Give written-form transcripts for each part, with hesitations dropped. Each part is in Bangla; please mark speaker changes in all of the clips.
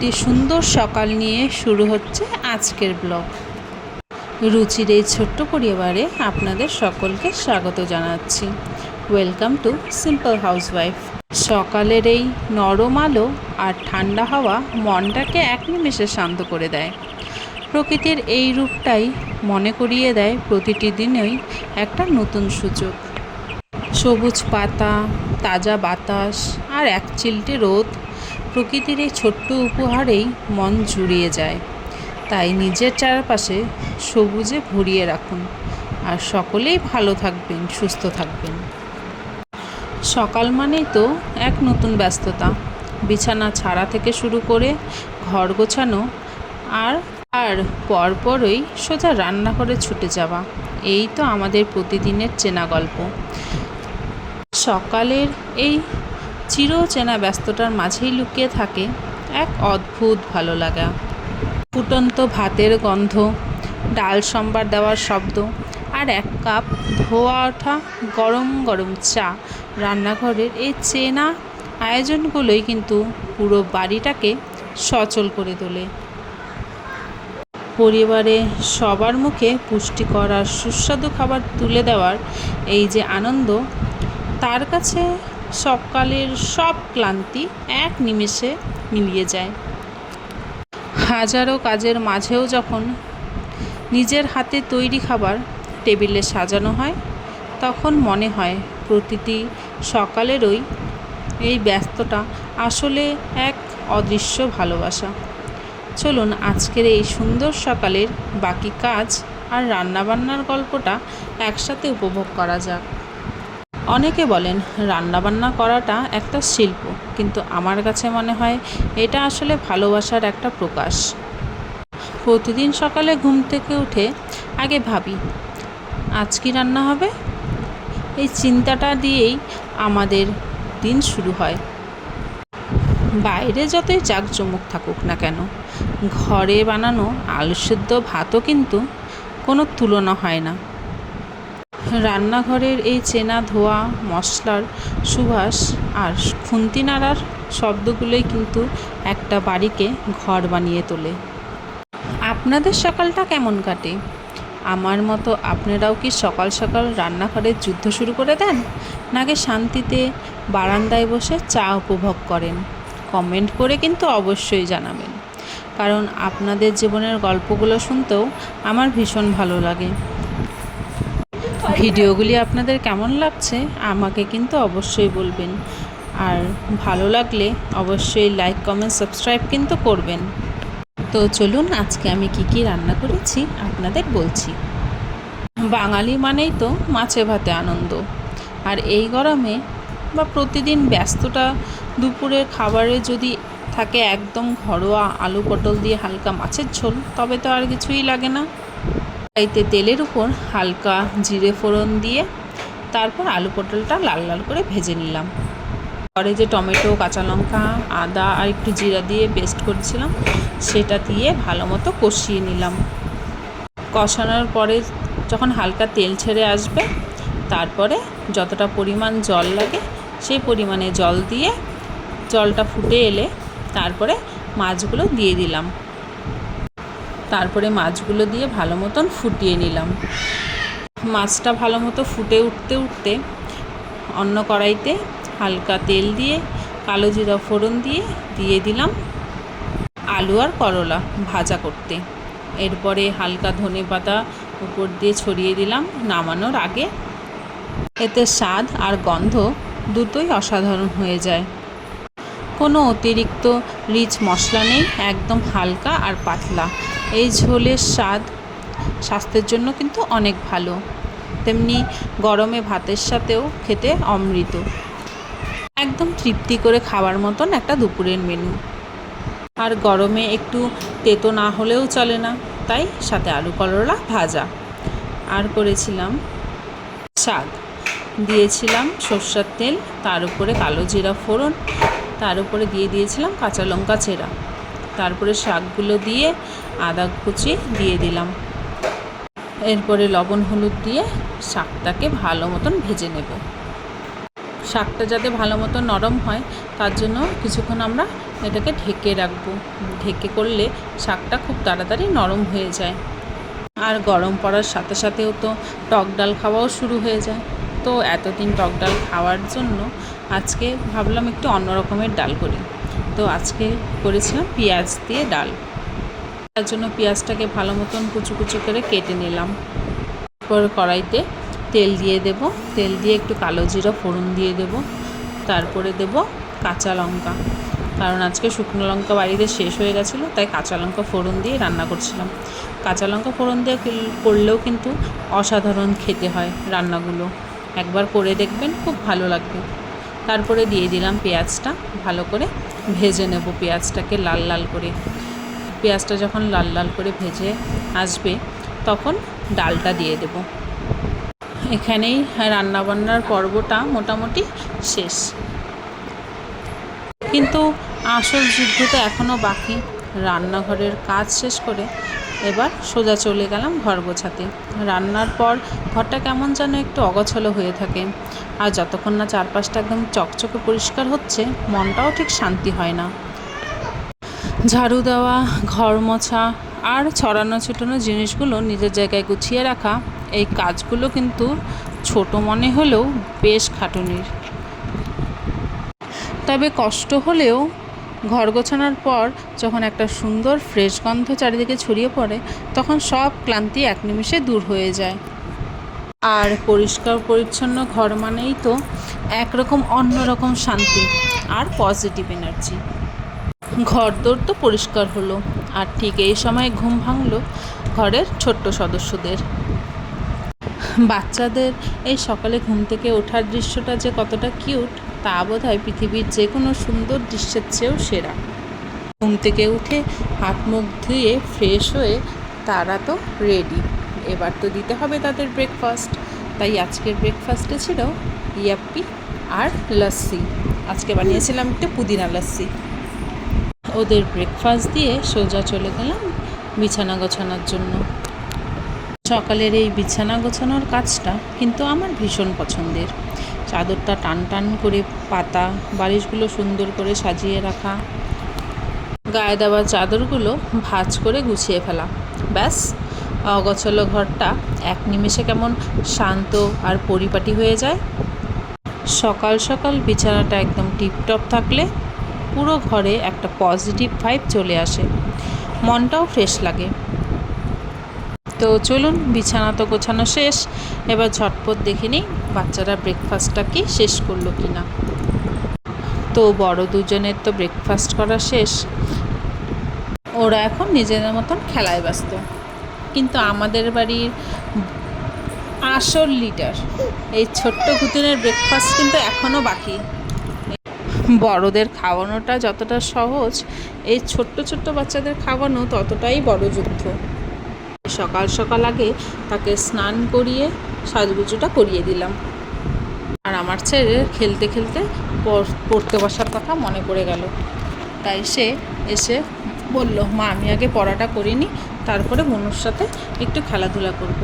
Speaker 1: একটি সুন্দর সকাল নিয়ে শুরু হচ্ছে আজকের ব্লগ। রুচির এই ছোট্ট পরিবারে আপনাদের সকলকে স্বাগত জানাচ্ছি। Welcome to simple housewife. সকালের এই নরম আলো আর ঠান্ডা হাওয়া মনটাকে এক নিমেষে শান্ত করে দেয়। প্রকৃতির এই রূপটাই মনে করিয়ে দেয় প্রতিটি দিনেই একটা নতুন সুযোগ। সবুজ পাতা, তাজা বাতাস আর এক চিলটে রোদ, প্রকৃতির এই ছোট্ট উপহারেই মন জুড়িয়ে যায়। তাই নিজের চারপাশে সবুজে ভরিয়ে রাখুন আর সকলেই ভালো থাকবেন, সুস্থ থাকবেন। সকাল মানেই তো এক নতুন ব্যস্ততা। বিছানা ছাড়া থেকে শুরু করে ঘর গোছানো আর পরপরই সোজা রান্নাঘরে ছুটে যাওয়া, এই তো আমাদের প্রতিদিনের চেনা গল্প। সকালের এই চিরচেনা ব্যস্ততার মাঝেই লুকিয়ে থাকে এক অদ্ভুত ভালো লাগা। ফুটন্ত ভাতের গন্ধ, ডাল সম্বার দেওয়ার শব্দ আর এক কাপ ধোয়া ওঠা গরম গরম চা। রান্নাঘরের এই চেনা আয়োজনগুলোই কিন্তু পুরো বাড়িটাকে সচল করে তোলে। পরিবারে সবার মুখে পুষ্টিকর আর সুস্বাদু খাবার তুলে দেওয়ার এই যে আনন্দ, তার কাছে সকালের সব ক্লান্তি এক নিমেষে মিলিয়ে যায়। হাজারো কাজের মাঝেও যখন নিজের হাতে তৈরি খাবার টেবিলে সাজানো হয়, তখন মনে হয় প্রতিটি সকালেরই এই ব্যস্ততা আসলে এক অদৃশ্য ভালোবাসা। চলুন আজকের এই সুন্দর সকালের বাকি কাজ আর রান্নাবান্নার গল্পটা একসাথে উপভোগ করা যাক। অনেকে বলেন রান্নাবান্না করাটা একটা শিল্প, কিন্তু আমার কাছে মনে হয় এটা আসলে ভালোবাসার একটা প্রকাশ। প্রতিদিন সকালে ঘুম থেকে উঠে আগে ভাবি আজ কি রান্না হবে। এই চিন্তাটা দিয়েই আমাদের দিন শুরু হয়। বাইরে যতই জাঁকজমক থাকুক না কেন, ঘরে বানানো আলু সেদ্ধ ভাতও কিন্তু কোনো তুলনা হয় না। রান্নাঘরের এই চেনা ধোয়া, মশলার সুবাস আর খুন্তি নাড়ার শব্দগুলোই কিন্তু একটা বাড়িকে ঘর বানিয়ে তোলে। আপনাদের সকালটা কেমন কাটে? আমার মতো আপনারাও কি সকাল সকাল রান্নাঘরের যুদ্ধ শুরু করে দেন, নাকি শান্তিতে বারান্দায় বসে চা উপভোগ করেন? কমেন্ট করে কিন্তু অবশ্যই জানাবেন, কারণ আপনাদের জীবনের গল্পগুলো শুনতেও আমার ভীষণ ভালো লাগে। ভিডিওগুলি আপনাদের কেমন লাগছে আমাকে কিন্তু অবশ্যই বলবেন, আর ভালো লাগলে অবশ্যই লাইক, কমেন্ট, সাবস্ক্রাইব কিন্তু করবেন। তো চলুন আজকে আমি কি রান্না করেছি আপনাদের বলছি। বাঙালি মানেই তো মাছে ভাতে আনন্দ, আর এই গরমে বা প্রতিদিন ব্যস্ততা দুপুরের খাবারে যদি থাকে একদম ঘরোয়া আলু পটল দিয়ে হালকা মাছের ঝোল, তবে তো আর কিছুই লাগে না। কড়াইতে তেলের উপর হালকা জিরে ফোড়ন দিয়ে তারপর আলু পটলটা লাল লাল করে ভেজে নিলাম। পরে যে টমেটো, কাঁচা লঙ্কা, আদা আর একটু জিরা দিয়ে পেস্ট করেছিলাম সেটা দিয়ে ভালো মতো কষিয়ে নিলাম। কষানোর পরে যখন হালকা তেল ছেড়ে আসবে, তারপরে যতটা পরিমাণ জল লাগে সেই পরিমাণে জল দিয়ে জলটা ফুটে এলে তারপরে মাছগুলো দিয়ে দিলাম। তারপরে মাছগুলো দিয়ে ভালো মতন ফুটিয়ে নিলাম। মাছটা ভালো মতো ফুটে উঠতে উঠতে অন্য কড়াইতে হালকা তেল দিয়ে কালো জিরা ফোড়ন দিয়ে দিলাম আলু আর করলা ভাজা করতে। এরপরে হালকা ধনেপাতা উপর দিয়ে ছড়িয়ে দিলাম নামানোর আগে। এতে স্বাদ আর গন্ধ দুটোই অসাধারণ হয়ে যায়। কোনো অতিরিক্ত রিচ মশলা নেই, একদম হালকা আর পাতলা। এই ঝোলের স্বাদ স্বাস্থ্যের জন্য কিন্তু অনেক ভালো, তেমনি গরমে ভাতের সাথেও খেতে অমৃত। একদম তৃপ্তি করে খাওয়ার মতন একটা দুপুরের মেনু। আর গরমে একটু তেতো না হলেও চলে না, তাই সাথে আলু করলা ভাজা। আর করেছিলাম শাক, দিয়েছিলাম সরষের তেল, তার উপরে কালো জিরা ফোড়ন, তার উপরে দিয়ে দিয়েছিলাম কাঁচা লঙ্কা চেরা। তারপরে শাকগুলো দিয়ে আদা কুচি দিয়ে দিলাম। এরপরে লবণ হলুদ দিয়ে শাকটাকে ভালো মতন ভেজে নেব। শাকটা যাতে ভালো মতো নরম হয় তার জন্য কিছুক্ষণ আমরা এটাকে ঢেকে রাখবো। ঢেকে করলে শাকটা খুব তাড়াতাড়ি নরম হয়ে যায়। আর গরম পড়ার সাথে সাথেও তো টক ডাল খাওয়াও শুরু হয়ে যায়। তো এতদিন টক ডাল খাওয়ার জন্য আজকে ভাবলাম একটু অন্য রকমের ডাল করি। তো আজকে করেছিলাম পেঁয়াজ দিয়ে ডাল। তার জন্য পেঁয়াজটাকে ভালো মতন কুচু কুচু করে কেটে নিলাম। তারপর কড়াইতে তেল দিয়ে দেব, তেল দিয়ে একটু কালো জিরা ফোড়ন দিয়ে দেব, তারপরে দেব কাঁচা লঙ্কা, কারণ আজকে শুকনো লঙ্কা বাড়িতে শেষ হয়ে গেছিলো, তাই কাঁচা লঙ্কা ফোড়ন দিয়ে রান্না করছিলাম। কাঁচা লঙ্কা ফোড়ন দিয়ে করলেও কিন্তু অসাধারণ খেতে হয় রান্নাগুলো, একবার করে দেখবেন, খুব ভালো লাগবে। তারপরে দিয়ে দিলাম পেঁয়াজটা, ভালো করে ভেজে নেব পেঁয়াজটাকে লাল লাল করে। পেঁয়াজটা যখন লাল লাল করে ভেজে আসবে তখন ডালটা দিয়ে দেব। এখানেই রান্নাবান্নার পর্বটা মোটামুটি শেষ, কিন্তু আসল যুদ্ধ তো এখনও বাকি। রান্নাঘরের কাজ শেষ করে এবার সোজা চলে গেলাম ঘর গোছাতে। রান্নার পর ঘরটা কেমন যেন একটু অগোছালো হয়ে থাকে, আর যতক্ষণ না চারপাশটা একদম চকচকে পরিষ্কার হচ্ছে মনটাও ঠিক শান্তি হয় না। ঝাড়ু দেওয়া, ঘর মোছা আর ছড়ানো ছিটানো জিনিসগুলো নিজের জায়গায় গুছিয়ে রাখা, এই কাজগুলো কিন্তু ছোট মনে হলেও বেশ খাটুনির। তবে কষ্ট হলেও ঘর গোছানোর পর যখন একটা সুন্দর ফ্রেশ গন্ধ চারিদিকে ছড়িয়ে পড়ে তখন সব ক্লান্তি এক নিমিষে দূর হয়ে যায়। আর পরিষ্কার পরিচ্ছন্ন ঘর মানেই তো একরকম অন্যরকম শান্তি আর পজিটিভ এনার্জি। ঘরদোর তো পরিষ্কার হলো, আর ঠিক এই সময় ঘুম ভাঙলো ঘরের ছোট্ট সদস্যদের। বাচ্চাদের এই সকালে ঘুম থেকে ওঠার দৃশ্যটা যে কতটা কিউট তা বোধহয় পৃথিবীর যে কোনো সুন্দর দৃশ্যের চেয়েও সেরা। ঘুম থেকে উঠে হাত মুখ ধুয়ে ফ্রেশ হয়ে তারা তো রেডি, এবার তো দিতে হবে তাদের ব্রেকফাস্ট। তাই আজকের ব্রেকফাস্টে ছিল ইয়াপ্পি আর লস্যি। আজকে বানিয়েছিলাম একটু পুদিনা লস্যি। ওদের ব্রেকফাস্ট দিয়ে সোজা চলে গেলাম বিছানা গোছানোর জন্য। সকালের এই বিছানা গোছানোর কাজটা কিন্তু আমার ভীষণ পছন্দের। চাদরটা টান টান করে পাতা, বালিশগুলো সুন্দর করে সাজিয়ে রাখা, গায়ে দেওয়া চাদরগুলো ভাঁজ করে গুছিয়ে ফেলা, ব্যাস অগোছালো ঘরটা এক নিমেষে কেমন শান্ত আর পরিপাটি হয়ে যায়। সকাল সকাল বিছানাটা একদম টিপটপ থাকলে পুরো ঘরে একটা পজিটিভ ভাইব চলে আসে, মনটাও ফ্রেশ লাগে। তো চলুন, বিছানা তো গোছানো শেষ, এবার ঝটপট দেখে নিই বাচ্চারা ব্রেকফাস্টটা কি শেষ করলো কি না। তো বড় দুজনের তো ব্রেকফাস্ট করা শেষ, ওরা এখন নিজেদের মতন খেলায় ব্যস্ত। কিন্তু আমাদের বাড়ির আসল লিডার এই ছোট্ট কুতুনের ব্রেকফাস্ট কিন্তু এখনও বাকি। বড়দের খাওয়ানোটা যতটা সহজ, এই ছোট্ট ছোট্ট বাচ্চাদের খাওয়ানো ততটাই বড় যুদ্ধ। সকাল সকাল আগে তাকে স্নান করিয়ে সাজগুজুটা করিয়ে দিলাম, আর আমার ছেলে খেলতে খেলতে পড়তে বসার কথা মনে পড়ে গেল। তাই সে এসে বলল, মা আমি আগে পড়াটা করিনি, তারপরে মনুর সাথে একটু খেলাধুলা করব।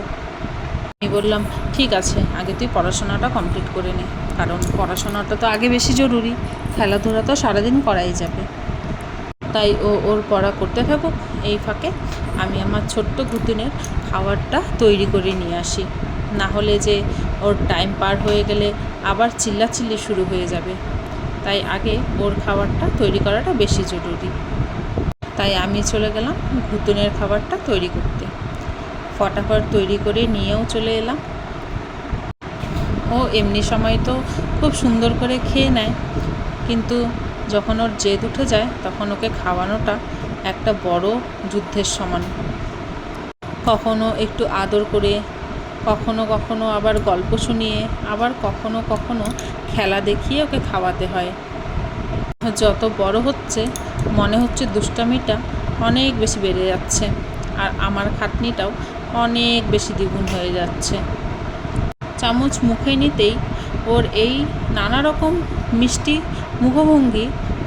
Speaker 1: আমি বললাম ঠিক আছে, আগে তুই পড়াশোনাটা কমপ্লিট করে নে, কারণ পড়াশোনাটা তো আগে বেশি জরুরি, খেলাধুলা তো সারাদিন করাই যাবে। তাই ও ওর পড়া করতে থাকুক, এই ফাঁকে আমি আমার ছোট্ট ঘুতুনের খাবারটা তৈরি করে নিয়ে আসি, না হলে যে ওর টাইম পার হয়ে গেলে আবার চিল্লাচিল্লি শুরু হয়ে যাবে। তাই আগে ওর খাবারটা তৈরি করাটা বেশি জরুরি। তাই আমি চলে গেলাম ঘুতুনের খাবারটা তৈরি করতে। ফটাফট তৈরি করে নিয়েও চলে এলাম। ও এমনি সময় তো খুব সুন্দর করে খেয়ে নেয়, কিন্তু যখন ওর জেদ উঠে যায় তখন ওকে খাওয়ানোটা একটা বড় যুদ্ধের সমান। কখনো একটু আদর করে, কখনো কখনো আবার গল্প শুনিয়ে, আবার কখনো কখনো খেলা দেখিয়ে ওকে খাওয়াতে হয়। যত বড় হচ্ছে মনে হচ্ছে দুষ্টামিটা অনেক বেশি বেড়ে যাচ্ছে, আর আমার খাটনিটাও অনেক বেশি দ্বিগুণ হয়ে যাচ্ছে। চামচ মুখে নিতেই ওর এই নানা রকম মিষ্টি মুখভঙ্গি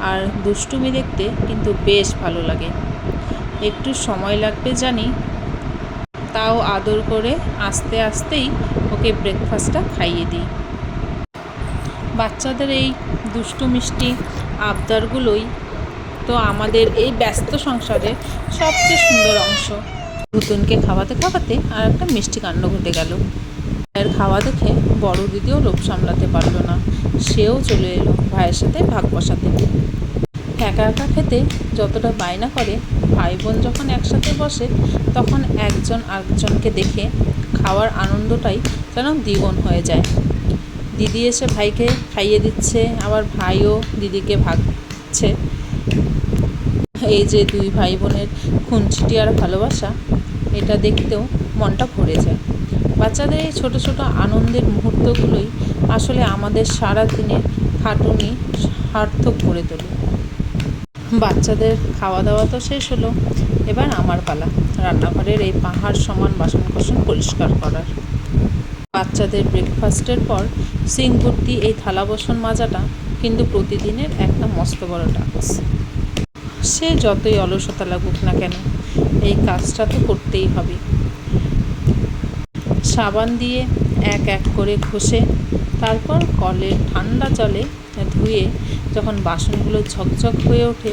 Speaker 1: আর দুষ্টুমি দেখতে কিন্তু বেশ ভালো লাগে। একটু সময় লাগবে জানি, তাও আদর করে আস্তে আস্তেই ওকে ব্রেকফাস্টটা খাইয়ে দিই। বাচ্চাদের এই দুষ্টু মিষ্টি আবদারগুলোই তো আমাদের এই ব্যস্ত সংসারে সবচেয়ে সুন্দর অংশ। নতুনকে খাওয়াতে খাওয়াতে আর একটা মিষ্টি কাণ্ড ঘটে গেল। ভাইয়ের খাওয়া দেখে বড় দিদিও লোভ সামলাতে পারল না, সেও চলে এলো ভাইয়ের সাথে ভাগ বসাতে। একা একা খেতে যতটা বায়না করে, ভাই বোন যখন একসাথে বসে তখন একজন আরেকজনকে দেখে খাওয়ার আনন্দটাই যেন দ্বিগুণ হয়ে যায়। দিদি এসে ভাইকে খাইয়ে দিচ্ছে, আবার ভাইও দিদিকে ভাগছে। এই যে দুই ভাই বোনের খুনসুটি আর ভালোবাসা, এটা দেখতেও মনটা ভরে যায়। বাচ্চাদের এই ছোটো ছোটো আনন্দের মুহূর্তগুলোই আসলে আমাদের সারা দিনের খাটুনি সার্থক করে তোলে। বাচ্চাদের খাওয়া দাওয়া তো শেষ হলো, এবার আমার পালা রান্নাঘরের এই পাহাড় সমান বাসনকোসন পরিষ্কার করার। বাচ্চাদের ব্রেকফাস্টের পর সিঙ্ক ভর্তি এই থালা বাসন মাজাটা কিন্তু প্রতিদিনের একটা মস্ত বড় টাস্ক। সে যতই অলসতা লাগুক না কেন, এই কাজটা তো করতেই হবে। সাবান দিয়ে এক এক করে ঘষে তারপর কলের ঠান্ডা জলে ধুয়ে যখন বাসনগুলো ঝকঝক হয়ে ওঠে,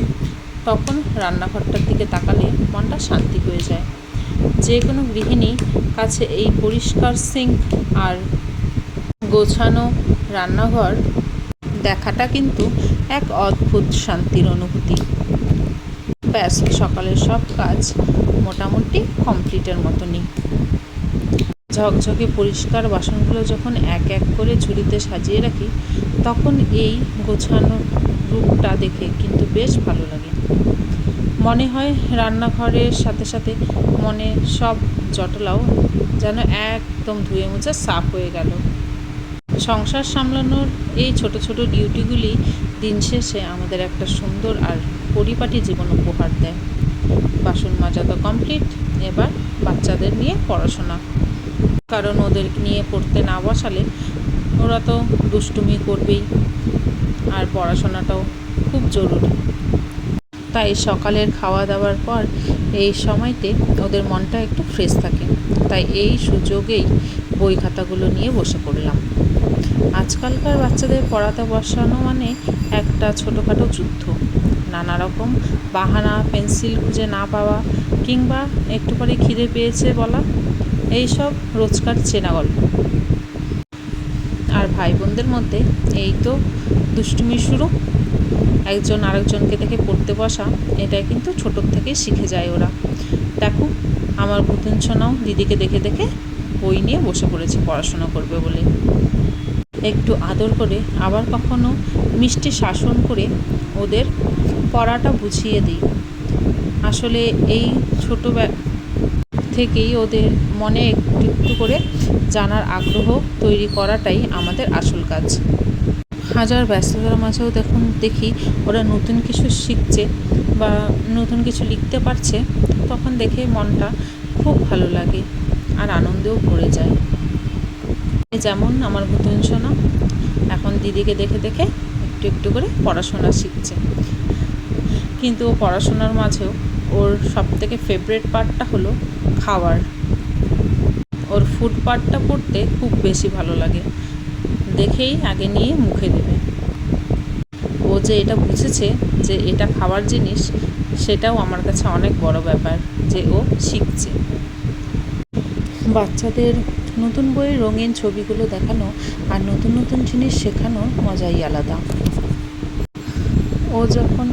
Speaker 1: তখন রান্নাঘরটার দিকে তাকালে মনটা শান্তি হয়ে যায়। যে কোনো গৃহিণী কাছে এই পরিষ্কার সিঙ্ক আর গোছানো রান্নাঘর দেখাটা কিন্তু এক অদ্ভুত শান্তির অনুভূতি। ব্যাস, সকালের সব কাজ মোটামুটি কমপ্লিটের মতনই। ঝকঝকে পরিষ্কার বাসনগুলো যখন এক এক করে ঝুড়িতে সাজিয়ে রাখি, তখন এই গোছানো রূপটা দেখে কিন্তু বেশ ভালো লাগে। মনে হয় রান্নাঘরের সাথে সাথে মনে সব জটলাও যেন একদম ধুয়ে মুছে সাফ হয়ে গেল। সংসার সামলানোর এই ছোট ছোট ডিউটিগুলি দিন শেষে আমাদের একটা সুন্দর আর পরিপাটি জীবন উপহার দেয়। বাসন মাজা তো কমপ্লিট, এবার বাচ্চাদের নিয়ে পড়াশোনা। কারণ ওদের নিয়ে পড়তে না বসালে ওরা তো দুষ্টুমি করবেই, আর পড়াশোনাটাও খুব জরুরি। তাই সকালের খাওয়া দাওয়ার পর এই সময়তে ওদের মনটা একটু ফ্রেশ থাকে, তাই এই সুযোগেই বই খাতাগুলো নিয়ে বসে পড়লাম। আজকালকার বাচ্চাদের পড়াতে বসানো মানে একটা ছোটোখাটো যুদ্ধ। নানা রকম বাহানা, পেন্সিল খুঁজে না পাওয়া, কিংবা একটু পরে খিদে পেয়েছে বলা, এই সব রোজকার চেনা গল্প। আর ভাই বোনদের মধ্যে এই তো দুষ্টুমি শুরু। একজন আরেকজনকে দেখে পড়তে বসা, এটা কিন্তু ছোটোর থেকেই শিখে যায় ওরা। দেখো, আমার পুতুন সোনাও দিদিকে দেখে দেখে বই নিয়ে বসে পড়েছে পড়াশোনা করবে বলে। একটু আদর করে, আবার কখনো মিষ্টি শাসন করে ওদের পড়াটা বুঝিয়ে দিই। আসলে এই ছোটো থেকেই ওদের মনে একটু একটু করে জানার আগ্রহ তৈরি করাটাই আমাদের আসল কাজ। হাজার ব্যস্ততার মাঝেও দেখি ওরা নতুন কিছু শিখছে বা নতুন কিছু লিখতে পারছে, তখন দেখে মনটা খুব ভালো লাগে আর আনন্দেও ভরে যায়। যেমন আমার পুতুন সোনা এখন দিদিকে দেখে দেখে একটু একটু করে পড়াশোনা শিখছে, কিন্তু ও পড়াশোনার মাঝেও ওর সবথেকে ফেভারিট পার্টটা হলো খাওয়ার। ওর ফুড পার্টটা পড়তে খুব বেশি ভালো লাগে, দেখেই আগে নিয়ে মুখে দেবে। ও যে এটা বুঝেছে যে এটা খাওয়ার জিনিস, সেটাও আমার কাছে অনেক বড় ব্যাপার যে ও শিখছে। বাচ্চাদের নতুন বইয়ের রঙিন ছবিগুলো দেখানো আর নতুন নতুন জিনিস শেখানোর মজাই আলাদা। ও যখন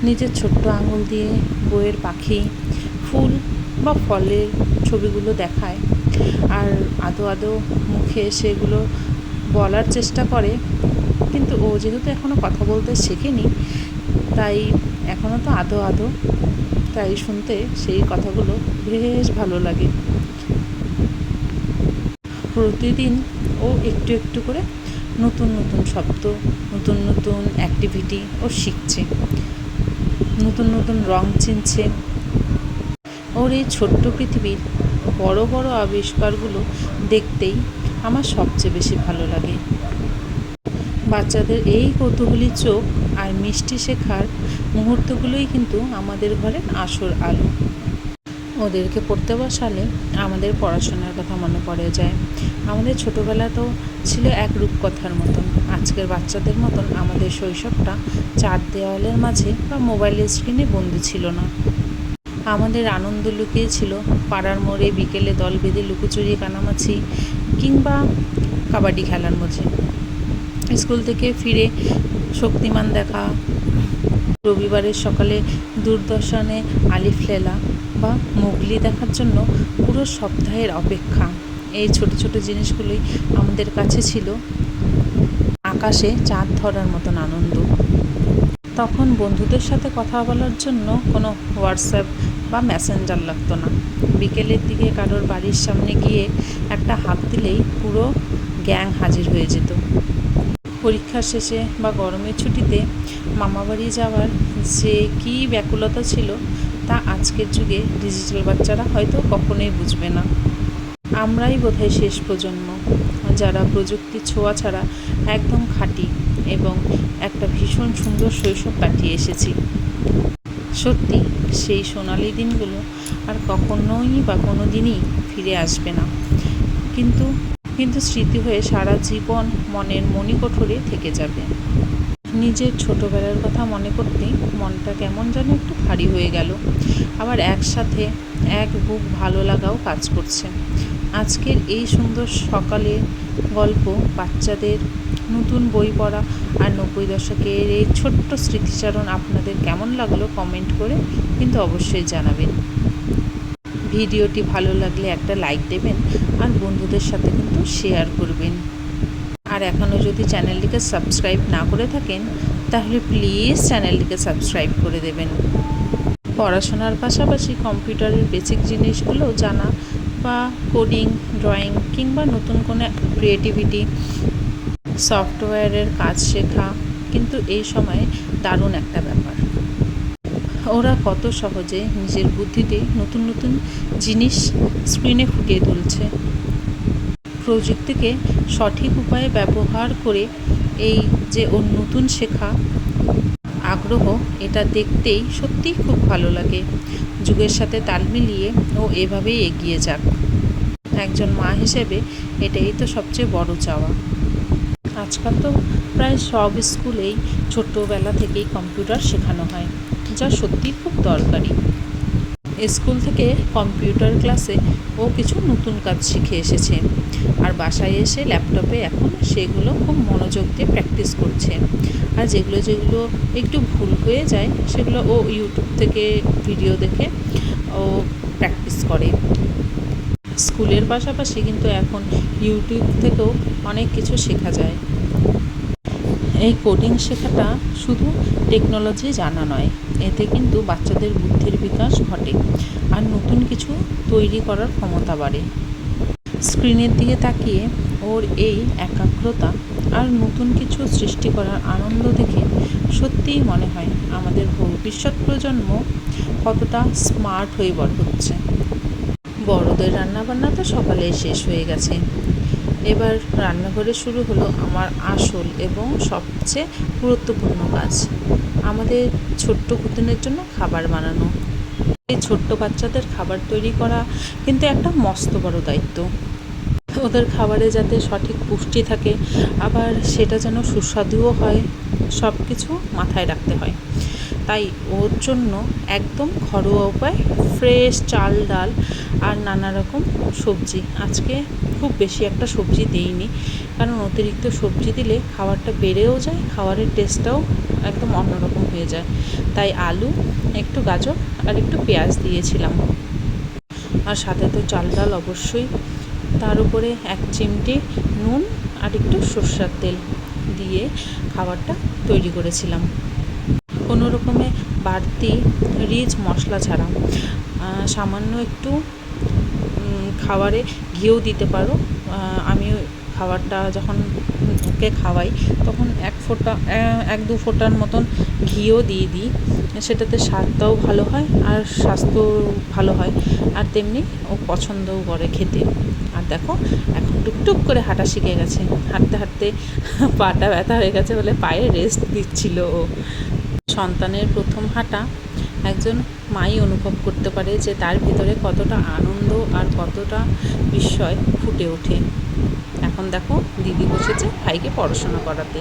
Speaker 1: নিজের ছোট্ট আঙুল দিয়ে বইয়ের পাখি, ফুল বা ফলের ছবিগুলো দেখায় আর আদো আদো মুখে সেগুলো বলার চেষ্টা করে, কিন্তু ও যেহেতু এখনও কথা বলতে শেখেনি, তাই এখনও তো আদো আদো, তাই শুনতে সেই কথাগুলো বেশ ভালো লাগে। প্রতিদিন ও একটু একটু করে নতুন নতুন শব্দ, নতুন নতুন অ্যাক্টিভিটি ও শিখছে, নতুন নতুন রং চিনছে। ওর এই ছোট্ট পৃথিবীর বড় বড় আবিষ্কারগুলো দেখতেই আমার সবচেয়ে বেশি ভালো লাগে। বাচ্চাদের এই কৌতূহলী চোখ আর মিষ্টি শেখার মুহূর্তগুলোই কিন্তু আমাদের ঘরের আসল আলো। ওদেরকে পড়তে বসালে আমাদের পড়াশোনার কথা মনে পড়ে যায়, আমাদের ছোটোবেলা তো ছিল এক রূপকথার মতন। আজকের বাচ্চাদের মতন আমাদের শৈশবটা চার দেওয়ালের মাঝে বা মোবাইলের স্ক্রিনে বন্দি ছিল না। আমাদের আনন্দ লুকিয়েছিল পাড়ার মোড়ে বিকেলে দল বেঁধে লুকোচুরি, কানামাছি কিংবা কাবাডি খেলার মধ্যে। স্কুল থেকে ফিরে শক্তিমান দেখা, রবিবারের সকালে দূরদর্শনে আলিফ লেলা বা মোগলি দেখার জন্য পুরো সপ্তাহের অপেক্ষা। এই ছোট ছোট জিনিসগুলোই আমাদের কাছে ছিল আকাশে চাঁদ ধরার মতন আনন্দ। তখন বন্ধুদের সাথে কথা বলার জন্য কোনো হোয়াটসঅ্যাপ বা মেসেঞ্জার লাগতো না। বিকেলের দিকে কারোর বাড়ির সামনে গিয়ে একটা হাঁক দিলেই পুরো গ্যাং হাজির হয়ে যেত। পরীক্ষার শেষে বা গরমের ছুটিতে মামাবাড়ি যাওয়ার যে কী ব্যাকুলতা ছিল তা আজকের যুগে ডিজিটাল বাচ্চারা হয়তো কখনোই বুঝবে না। আমরাই বোধহয় শেষ প্রজন্ম যারা প্রযুক্তির ছোঁয়া ছাড়া একদম খাঁটি এবং একটা ভীষণ সুন্দর শৈশব কাটিয়ে এসেছি। সত্যি সেই সোনালি দিনগুলো আর কখনোই বা কোনো দিনই ফিরে আসবে না, কিন্তু স্মৃতি হয়ে সারা জীবন মনের মণিকোঠরে থেকে যাবে। নিজের ছোটোবেলার কথা মনে করতেই মনটা কেমন যেন একটু ভারী হয়ে গেল, আবার একসাথে এক বুক ভালো লাগাও কাজ করছে। আজকের এই সুন্দর সকালে গল্প, বাচ্চাদের নতুন বই পড়া আর 90 দশকের এই ছোট্ট স্মৃতিচারণ আপনাদের কেমন লাগলো কমেন্ট করে কিন্তু অবশ্যই জানাবেন। ভিডিওটি ভালো লাগলে একটা লাইক দেবেন আর বন্ধুদের সাথে কিন্তু শেয়ার করবেন। আর এখনও যদি চ্যানেলটিকে সাবস্ক্রাইব না করে থাকেন তাহলে প্লিজ চ্যানেলটিকে সাবস্ক্রাইব করে দেবেন। পড়াশোনার পাশাপাশি কম্পিউটারের বেসিক জিনিসগুলো জানা বা কোডিং, ড্রয়িং কিংবা নতুন কোনো ক্রিয়েটিভিটি সফটওয়্যারের কাজ শেখা কিন্তু এই সময়ে দারুণ একটা ব্যাপার। ওরা কত সহজে নিজের বুদ্ধিতে নতুন নতুন জিনিস স্ক্রিনে ফুটিয়ে তুলছে। প্রযুক্তিকে সঠিক উপায়ে ব্যবহার করে এই যে ওর নতুন শেখা আগ্রহ, এটা দেখতেই সত্যিই খুব ভালো লাগে। যুগের সাথে তাল মিলিয়ে ও এভাবেই এগিয়ে যাক। একজন মা হিসেবে এটাই তো সবচেয়ে বড় চাওয়া। আজকাল তো প্রায় সব স্কুলেই ছোটোবেলা থেকেই কম্পিউটার শেখানো হয়, যা সত্যিই খুব দরকারি। স্কুল থেকে কম্পিউটার ক্লাসে ও কিছু নতুন কাজ শিখে এসেছে, আর বাসায় এসে ল্যাপটপে এখন সেগুলো খুব মনোযোগ দিয়ে প্র্যাকটিস করছে। আর যেগুলো একটু ভুল হয়ে যায় সেগুলো ও ইউটিউব থেকে ভিডিও দেখে ও প্র্যাকটিস করে। স্কুলের পাশাপাশি কিন্তু এখন ইউটিউব থেকেও অনেক কিছু শেখা যায়। এই কোডিং শেখাটা শুধু টেকনোলজি জানা নয়, এতে কিন্তু বাচ্চাদের বুদ্ধির বিকাশ ঘটে আর নতুন কিছু তৈরি করার ক্ষমতা বাড়ে। স্ক্রিনের দিকে তাকিয়ে ওর এই একাগ্রতা আর নতুন কিছু সৃষ্টি করার আনন্দ দেখে সত্যিই মনে হয় আমাদের ভবিষ্যৎ প্রজন্ম কতটা স্মার্ট হয়ে বড় হচ্ছে। বড়দের রান্নাবান্না তো সকালেই শেষ হয়ে গেছে, এবার রান্নাঘরে শুরু হলো আমার আসল এবং সবচেয়ে গুরুত্বপূর্ণ কাজ, আমাদের ছোট্ট কুতুনের জন্য খাবার বানানো। এই ছোট্ট বাচ্চাদের খাবার তৈরি করা কিন্তু একটা মস্ত বড় দায়িত্ব। ওদের খাবারে যাতে সঠিক পুষ্টি থাকে, আবার সেটা যেন সুস্বাদুও হয়, সব কিছু মাথায় রাখতে হয়। তাই ওর জন্য একদম ঘরোয়া উপায় ফ্রেশ চাল, ডাল আর নানা রকম সবজি। আজকে খুব বেশি একটা সবজি দিইনি, কারণ অতিরিক্ত সবজি দিলে খাবারটা বেড়েও যায়, খাবারের টেস্টটাও একদম অন্যরকম হয়ে যায়। তাই আলু, একটু গাজর আর একটু পেঁয়াজ দিয়েছিলাম। আর সাথে তো চাল ডাল অবশ্যই, তার উপরে 1 চিমটি নুন আর একটু সর্ষের তেল দিয়ে খাবারটা তৈরি করেছিলাম। কোনো রকমে বাড়তি রিচ মশলা ছাড়া। সামান্য একটু খাবারে ঘিও দিতে পারো। আমি খাবারটা যখন ওকে খাওয়াই তখন 1-2 ফোঁটার মতন ঘিও দিয়ে দিই, সেটাতে স্বাদটাও ভালো হয় আর স্বাস্থ্য ভালো হয়, আর তেমনি ও পছন্দও করে খেতে। আর দেখো এখন টুকটুক করে হাঁটা শিখে গেছে, হাঁটতে হাঁটতে পাটা ব্যথা হয়ে গেছে বলে পায়ে রেস্ট দিচ্ছিল ও। সন্তানের প্রথম হাঁটা একজন মাই অনুভব করতে পারে যে তার ভিতরে কতটা আনন্দ আর কতটা বিস্ময় ফুটে ওঠে। এখন দেখো দিদি বসেছে ভাইকে পড়াশোনা করাতে।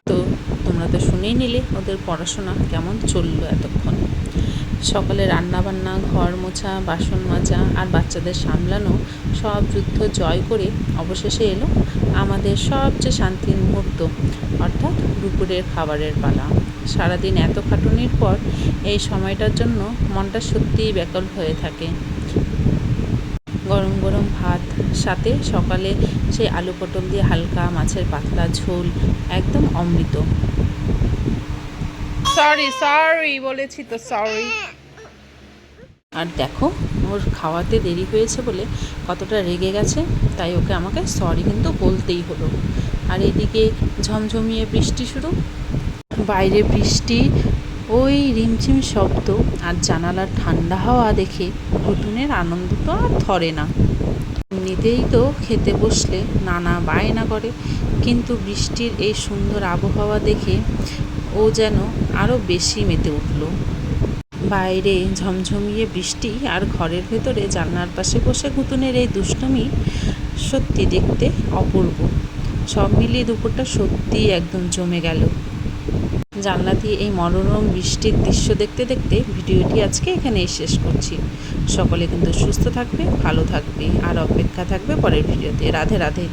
Speaker 1: তো তোমরা তো শুনেই নিলে ওদের পড়াশোনা কেমন চললো এতক্ষণ। সকালে রান্নাবান্না, ঘর মোছা, বাসন মাজা আর বাচ্চাদের সামলানো সব যুদ্ধ জয় করে অবশেষে এলো আমাদের সবচেয়ে শান্তির মুহূর্ত, অর্থাৎ দুপুরের খাবারের পালা। সারাদিন এত খাটুনির পর এই সময়টার জন্য মনটা সত্যিই ব্যাকুল হয়ে থাকে। গরম গরম ভাত, সাথে সকালে সেই আলু পটল দিয়ে হালকা মাছের পাতলা ঝোল, একদম অমৃত। সরি বলেছি তো, সরি। আর দেখো ওর খাওয়াতে দেরি হয়েছে বলে কতটা রেগে গেছে, তাই ওকে আমাকে সরি কিন্তু বলতেই হলো। আর এদিকে ঝমঝমিয়ে বৃষ্টি শুরু, বাইরে বৃষ্টি, ওই রিমঝিম শব্দ আর জানালার ঠান্ডা হাওয়া দেখে ঘুটুনের আনন্দ তো আর ধরে না। এমনিতেই তো খেতে বসলে নানা বায়না করে, কিন্তু বৃষ্টির এই সুন্দর আবহাওয়া দেখে ও যেন আরও বেশি মেতে উঠল। বাইরে ঝমঝমিয়ে বৃষ্টি আর ঘরের ভেতরে জানলার পাশে বসে ঘুটুনের এই দুষ্টুমি সত্যি দেখতে অপূর্ব। সব মিলিয়ে দুপুরটা সত্যিই একদম জমে গেল। জানলা দিয়ে এই মনোরম বৃষ্টির দৃশ্য দেখতে দেখতে ভিডিওটি আজকে এখানেই শেষ করছি। সকলে কিন্তু সুস্থ থাকবে, ভালো থাকবে আর অপেক্ষা থাকবে পরের ভিডিওতে। রাধে রাধে।